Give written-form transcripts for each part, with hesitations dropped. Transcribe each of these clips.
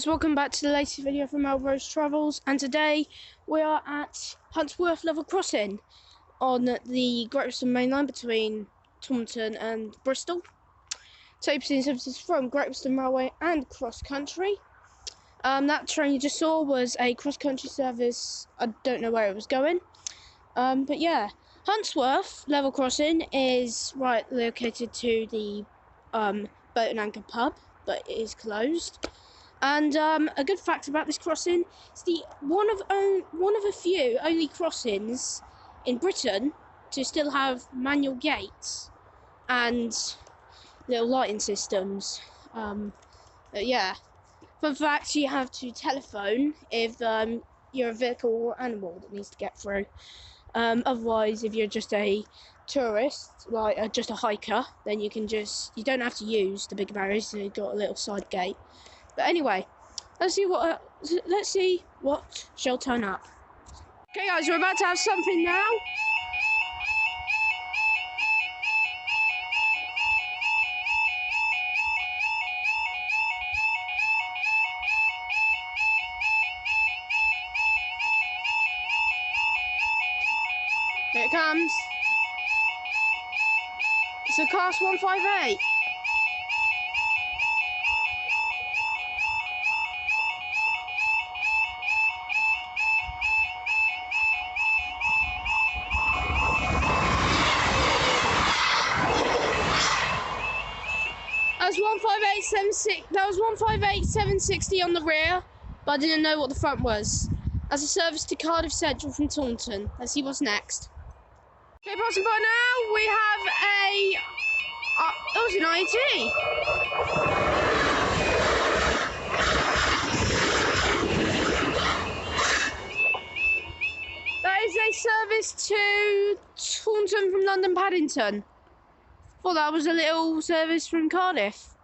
Welcome back to the latest video from Melrose Travels, and today we are at Huntworth Crossing on the Great Western Main Line between Taunton and Bristol. Tape services from Great Western Railway and cross country. That train you just saw was a cross country service. I don't know where it was going, but yeah, Huntworth Level Crossing is right located to the Boat and Anchor pub, but it is closed. And a good fact about this crossing, it's the one of a few only crossings in Britain to still have manual gates and little lighting systems. But yeah, fun fact: you have to telephone if you're a vehicle or animal that needs to get through. Otherwise, if you're just a tourist, like just a hiker, then you don't have to use the big barriers. So you've got a little side gate. But anyway, let's see what shall turn up. Okay guys, we're about to have something now. Here it comes. It's a Class 158. That was 158,760 on the rear, but I didn't know what the front was. As a service to Cardiff Central from Taunton. Let's see what's next. Okay, passing by now, we have a... that was an IET. That is a service to Taunton from London Paddington. Well, that was a little service from Cardiff.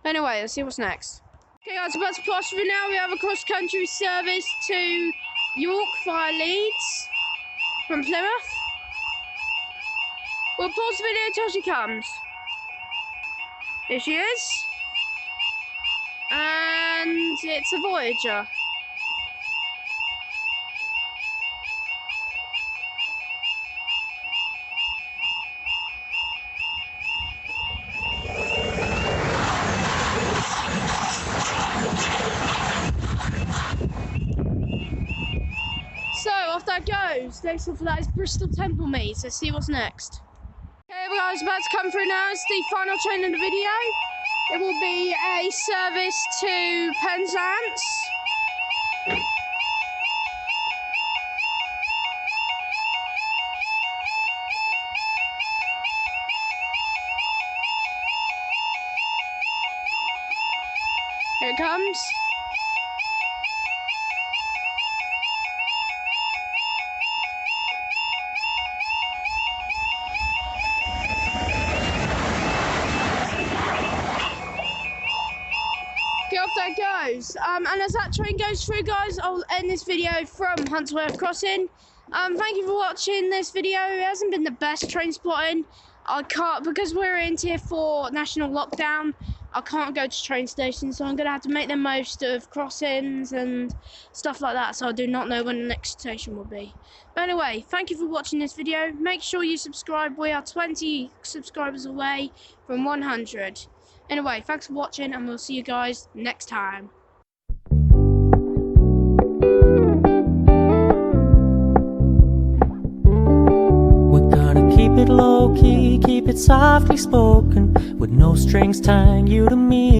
Anyway, let's see what's next. Okay guys, about to pass through now. We have a cross-country service to York via Leeds from Plymouth. We'll pause the video until she comes. Here she is. And it's a Voyager. So off that goes. Next one for that is Bristol Temple Meads. Let's see what's next. Okay, guys, about to come through now. It's the final train in the video. It will be a service to Penzance. Here it comes. Off that goes. And as that train goes through, guys, I'll end this video from Huntworth Crossing. Thank you for watching this video. It hasn't been the best train spotting. I can't, because we're in tier 4 national lockdown, I can't go to train stations, so I'm gonna have to make the most of crossings and stuff like that. So I do not know when the next station will be. But anyway, thank you for watching this video. Make sure you subscribe. We are 20 subscribers away from 100. Anyway, thanks for watching, and we'll see you guys next time. We're gonna keep it low-key, keep it softly spoken, with no strings tying you to me.